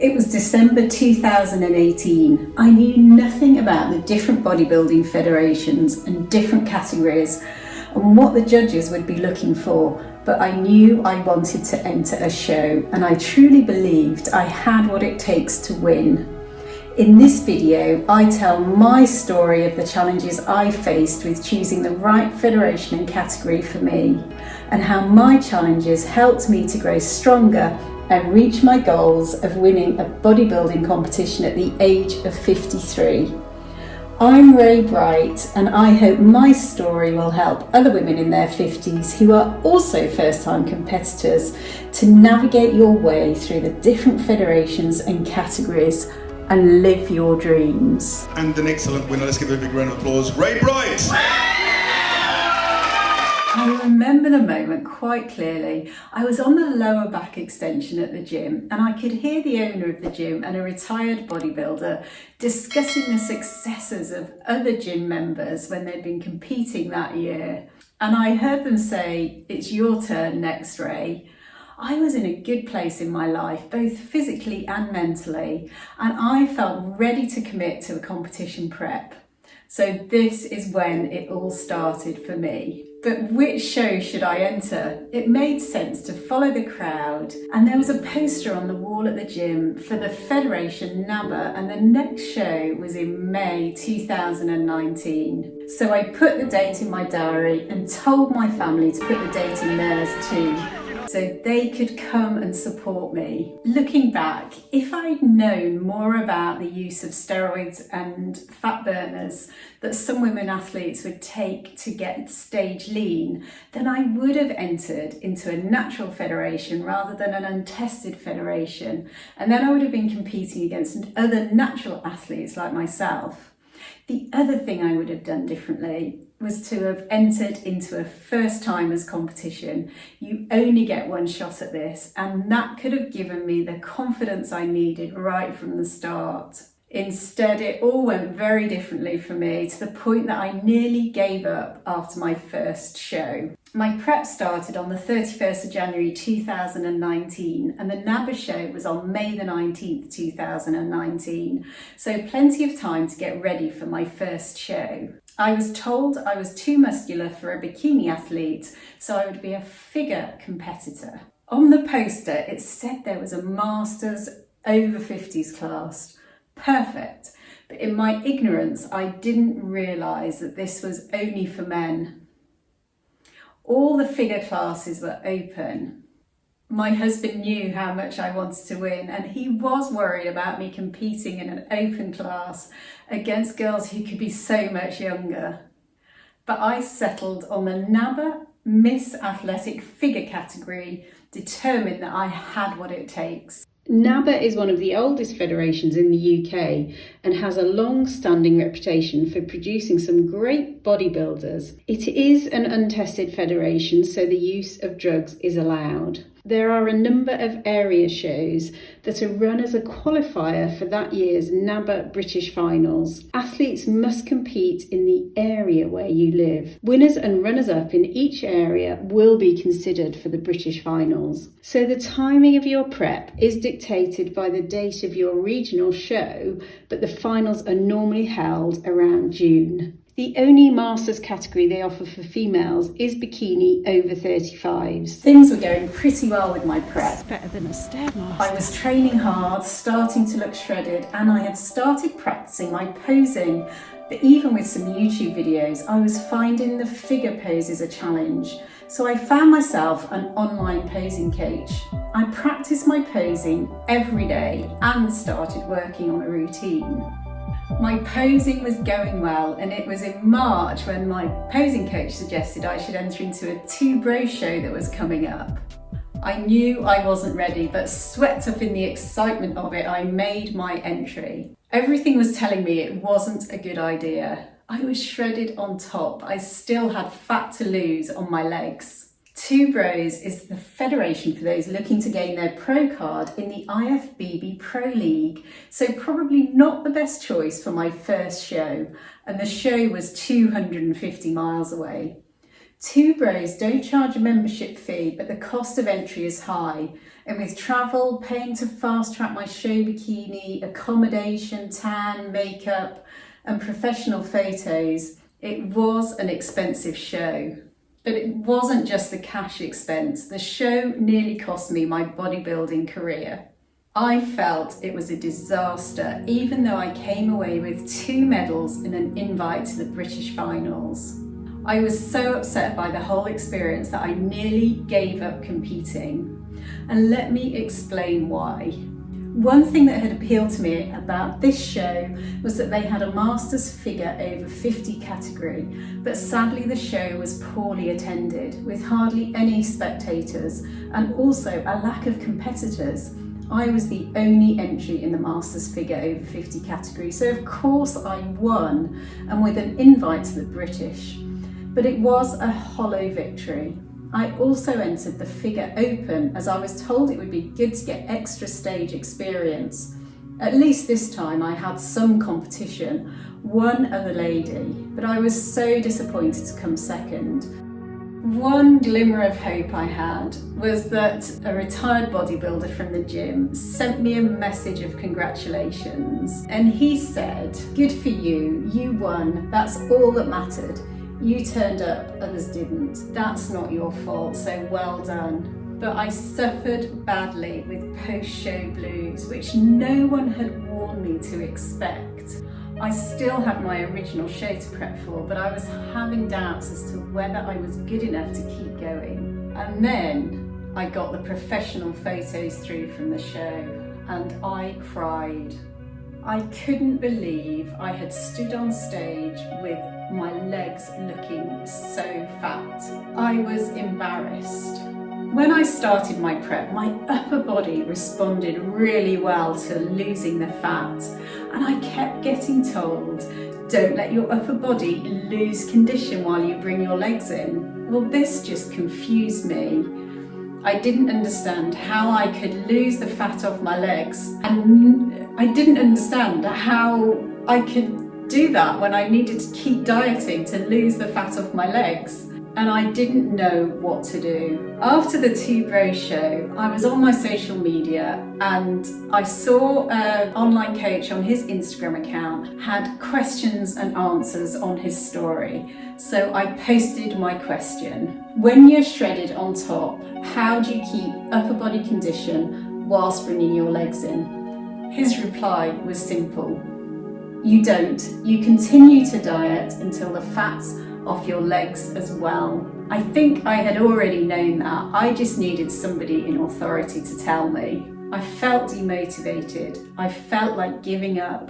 It was December 2018. I knew nothing about the different bodybuilding federations and different categories and what the judges would be looking for, but I knew I wanted to enter a show and I truly believed I had what it takes to win. In this video, I tell my story of the challenges I faced with choosing the right federation and category for me, and how my challenges helped me to grow stronger and reach my goals of winning a bodybuilding competition at the age of 53. I'm Rae Bright, and I hope my story will help other women in their 50s who are also first-time competitors to navigate your way through the different federations and categories and live your dreams. And an excellent winner, let's give her a big round of applause, Rae Bright! I remember the moment quite clearly. I was on the lower back extension at the gym and I could hear the owner of the gym and a retired bodybuilder discussing the successes of other gym members when they'd been competing that year. And I heard them say, "It's your turn next, Rae." I was in a good place in my life, both physically and mentally, and I felt ready to commit to a competition prep. So this is when it all started for me. But which show should I enter? It made sense to follow the crowd, and there was a poster on the wall at the gym for the Federation NABBA, and the next show was in May 2019. So I put the date in my diary and told my family to put the date in theirs too, so they could come and support me. Looking back, if I'd known more about the use of steroids and fat burners that some women athletes would take to get stage lean, then I would have entered into a natural federation rather than an untested federation. And then I would have been competing against other natural athletes like myself. The other thing I would have done differently was to have entered into a first-timers competition. You only get one shot at this, and that could have given me the confidence I needed right from the start. Instead, it all went very differently for me, to the point that I nearly gave up after my first show. My prep started on the 31st of January 2019, and the NABBA show was on May the 19th, 2019, so plenty of time to get ready for my first show. I was told I was too muscular for a bikini athlete, so I would be a figure competitor. On the poster, it said there was a Masters over 50s class. Perfect. But in my ignorance, I didn't realise that this was only for men. All the figure classes were open. My husband knew how much I wanted to win, and he was worried about me competing in an open class against girls who could be so much younger. But I settled on the NABBA Miss Athletic Figure category, determined that I had what it takes. NABBA is one of the oldest federations in the UK and has a long-standing reputation for producing some great bodybuilders. It is an untested federation, so the use of drugs is allowed. There are a number of area shows that are run as a qualifier for that year's NABBA British Finals. Athletes must compete in the area where you live. Winners and runners-up in each area will be considered for the British Finals. So the timing of your prep is dictated by the date of your regional show, but the finals are normally held around June. The only Masters category they offer for females is bikini over 35s. Things were going pretty well with my prep. It's better than a Stairmaster. I was training hard, starting to look shredded, and I had started practicing my posing. But even with some YouTube videos, I was finding the figure poses a challenge. So I found myself an online posing coach. I practiced my posing every day and started working on a routine. My posing was going well, and it was in March when my posing coach suggested I should enter into a two-bro show that was coming up. I knew I wasn't ready, but swept up in the excitement of it, I made my entry. Everything was telling me it wasn't a good idea. I was shredded on top. I still had fat to lose on my legs. Two Bros is the federation for those looking to gain their pro card in the IFBB Pro League, so probably not the best choice for my first show, and the show was 250 miles away. Two Bros don't charge a membership fee, but the cost of entry is high. And with travel, paying to fast track my show bikini, accommodation, tan, makeup, and professional photos, it was an expensive show. But it wasn't just the cash expense. The show nearly cost me my bodybuilding career. I felt it was a disaster, even though I came away with 2 medals and an invite to the British Finals. I was so upset by the whole experience that I nearly gave up competing. And let me explain why. One thing that had appealed to me about this show was that they had a Masters figure over 50 category, but sadly the show was poorly attended, with hardly any spectators and also a lack of competitors. I was the only entry in the Masters figure over 50 category, so of course I won, and with an invite to the British. But it was a hollow victory. I also entered the figure open as I was told it would be good to get extra stage experience. At least this time I had some competition, one other lady, but I was so disappointed to come second. One glimmer of hope I had was that a retired bodybuilder from the gym sent me a message of congratulations, and he said, "Good for you, you won, that's all that mattered. You turned up, others didn't. That's not your fault, so well done." But I suffered badly with post-show blues, which no one had warned me to expect. I still had my original show to prep for, but I was having doubts as to whether I was good enough to keep going. And then I got the professional photos through from the show, and I cried. I couldn't believe I had stood on stage with my legs looking so fat. I was embarrassed. When I started my prep, my upper body responded really well to losing the fat, and I kept getting told, "Don't let your upper body lose condition while you bring your legs in." Well, this just confused me. I didn't understand how I could lose the fat off my legs, and I didn't understand how I could do that when I needed to keep dieting to lose the fat off my legs. And I didn't know what to do. After the Two Bros show, I was on my social media and I saw an online coach on his Instagram account had questions and answers on his story. So I posted my question. When you're shredded on top, how do you keep upper body condition whilst bringing your legs in? His reply was simple. You don't. You continue to diet until the fat's off your legs as well. I think I had already known that. I just needed somebody in authority to tell me. I felt demotivated. I felt like giving up.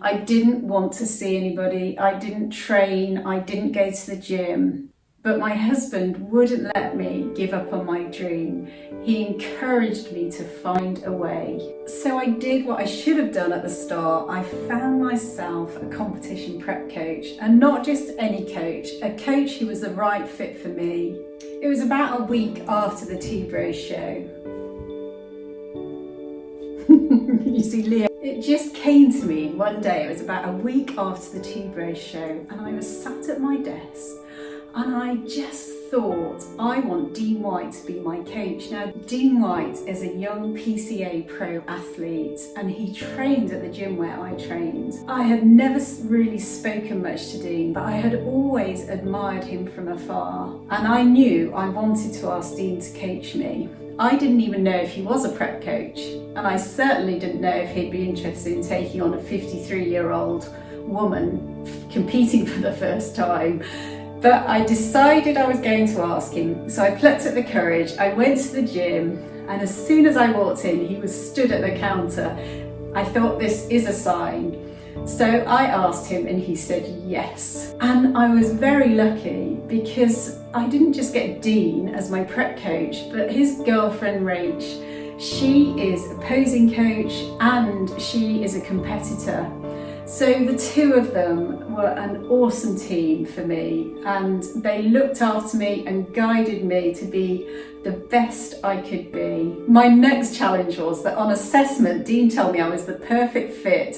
I didn't want to see anybody. I didn't train. I didn't go to the gym. But my husband wouldn't let me give up on my dream. He encouraged me to find a way. So I did what I should have done at the start. I found myself a competition prep coach, and not just any coach, a coach who was the right fit for me. It was about a week after the Two Bros show. You see, Leah, it just came to me one day. It was about a week after the Two Bros show, and I was sat at my desk. And I just thought, I want Dean White to be my coach. Now, Dean White is a young PCA pro athlete, and he trained at the gym where I trained. I had never really spoken much to Dean, but I had always admired him from afar. And I knew I wanted to ask Dean to coach me. I didn't even know if he was a prep coach, and I certainly didn't know if he'd be interested in taking on a 53-year-old woman competing for the first time. But I decided I was going to ask him, so I plucked up the courage. I went to the gym, and as soon as I walked in, he was stood at the counter. I thought, this is a sign. So I asked him, and he said yes. And I was very lucky because I didn't just get Dean as my prep coach, but his girlfriend Rach. She is a posing coach and she is a competitor. So the two of them were an awesome team for me, and they looked after me and guided me to be the best I could be. My next challenge was that on assessment, Dean told me I was the perfect fit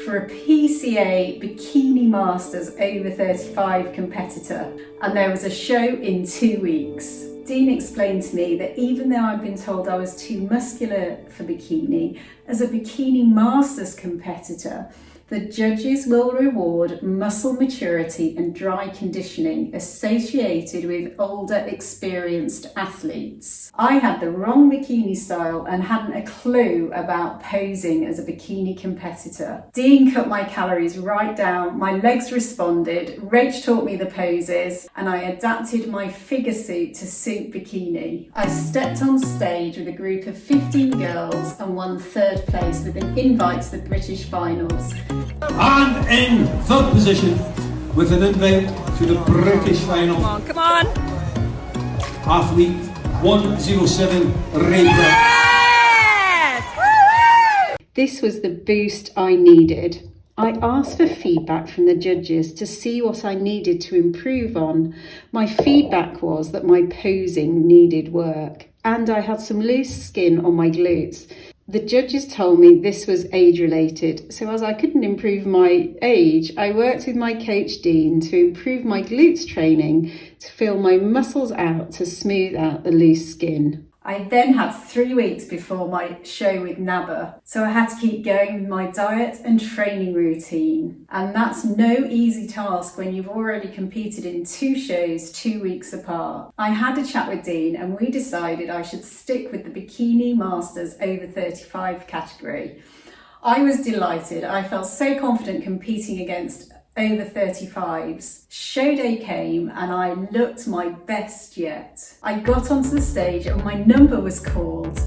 for a PCA Bikini Masters over 35 competitor, and there was a show in 2 weeks. Dean explained to me that even though I'd been told I was too muscular for bikini, as a Bikini Masters competitor, the judges will reward muscle maturity and dry conditioning associated with older, experienced athletes. I had the wrong bikini style and hadn't a clue about posing as a bikini competitor. Dean cut my calories right down, my legs responded, Rach taught me the poses, and I adapted my figure suit to suit bikini. I stepped on stage with a group of 15 girls and won 3rd place with an invite to the British Finals. And in 3rd position, with an invite to the British Final. Come on. Athlete 107, Rae Bright. Yes! This was the boost I needed. I asked for feedback from the judges to see what I needed to improve on. My feedback was that my posing needed work and I had some loose skin on my glutes. The judges told me this was age-related, so as I couldn't improve my age, I worked with my coach Dean to improve my glutes training to fill my muscles out to smooth out the loose skin. I then had 3 weeks before my show with NABBA, so I had to keep going with my diet and training routine. And that's no easy task when you've already competed in 2 shows 2 weeks apart. I had a chat with Dean and we decided I should stick with the Bikini Masters over 35 category. I was delighted. I felt so confident competing against over 35s. Show day came and I looked my best yet. I got onto the stage and my number was called.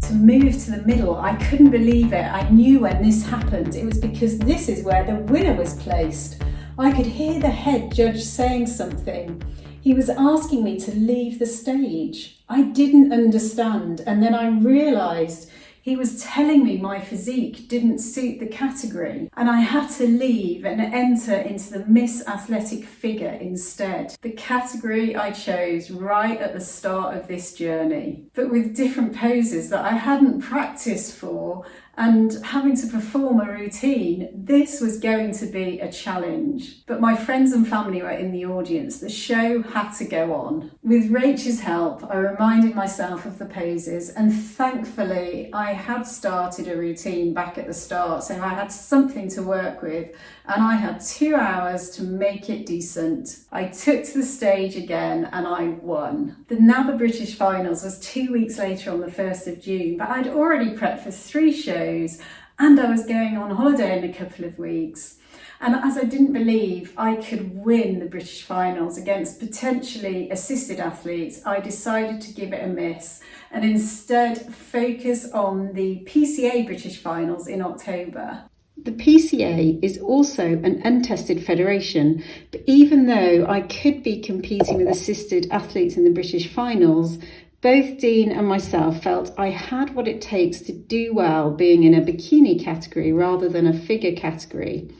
To move to the middle, I couldn't believe it. I knew when this happened, it was because this is where the winner was placed. I could hear the head judge saying something. He was asking me to leave the stage. I didn't understand, and then I realised he was telling me my physique didn't suit the category and I had to leave and enter into the Miss Athletic figure instead. The category I chose right at the start of this journey, but with different poses that I hadn't practiced for and having to perform a routine. This was going to be a challenge. But my friends and family were in the audience. The show had to go on. With Rach's help, I reminded myself of the poses, and thankfully I had started a routine back at the start, so I had something to work with, and I had 2 hours to make it decent. I took to the stage again and I won. The NABBA British Finals was 2 weeks later on the 1st of June, but I'd already prepped for 3 shows and I was going on holiday in a couple of weeks. And as I didn't believe I could win the British Finals against potentially assisted athletes, I decided to give it a miss and instead focus on the PCA British Finals in October. The PCA is also an untested federation, but even though I could be competing with assisted athletes in the British Finals, both Dean and myself felt I had what it takes to do well being in a bikini category rather than a figure category.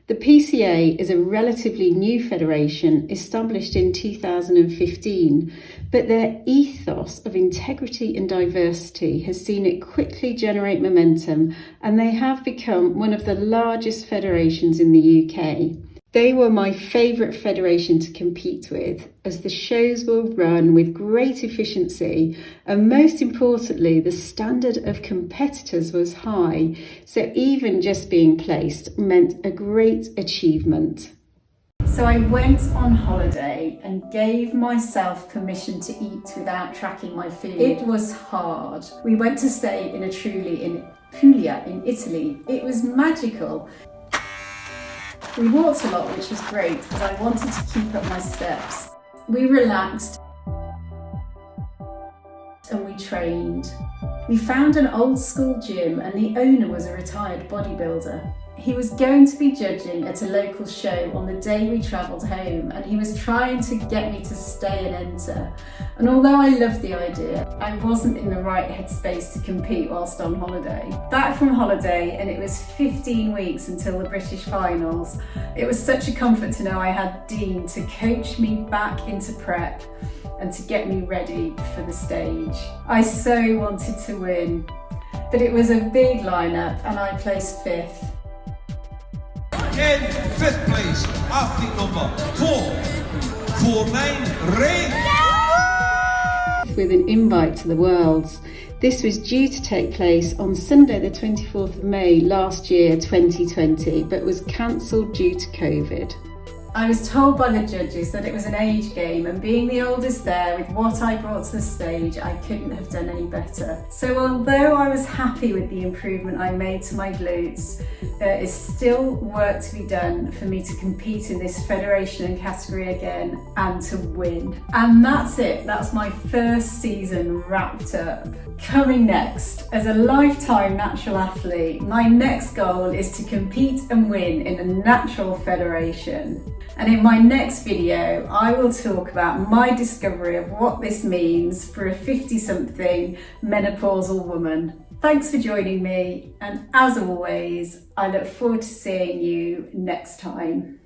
The PCA is a relatively new federation established in 2015, but their ethos of integrity and diversity has seen it quickly generate momentum, and they have become one of the largest federations in the UK. They were my favourite federation to compete with, as the shows were run with great efficiency and most importantly the standard of competitors was high, so even just being placed meant a great achievement. So I went on holiday and gave myself permission to eat without tracking my food. It was hard. We went to stay in a Truly in Puglia in Italy. It was magical. We walked a lot, which was great because I wanted to keep up my steps. We relaxed and we trained. We found an old school gym and the owner was a retired bodybuilder. He was going to be judging at a local show on the day we travelled home, and he was trying to get me to stay and enter. And although I loved the idea, I wasn't in the right headspace to compete whilst on holiday. Back from holiday, and it was 15 weeks until the British Finals. It was such a comfort to know I had Dean to coach me back into prep and to get me ready for the stage. I so wanted to win, but it was a big lineup and I placed 5th. In 5th place, athlete number 449, Rae. With an invite to the Worlds. This was due to take place on Sunday the 24th of May last year, 2020, but was cancelled due to COVID. I was told by the judges that it was an age game, and being the oldest there, with what I brought to the stage, I couldn't have done any better. So although I was happy with the improvement I made to my glutes, there is still work to be done for me to compete in this federation and category again and to win. And that's it, that's my first season wrapped up. Coming next, as a lifetime natural athlete, my next goal is to compete and win in a natural federation. And in my next video, I will talk about my discovery of what this means for a 50-something menopausal woman. Thanks for joining me, and as always, I look forward to seeing you next time.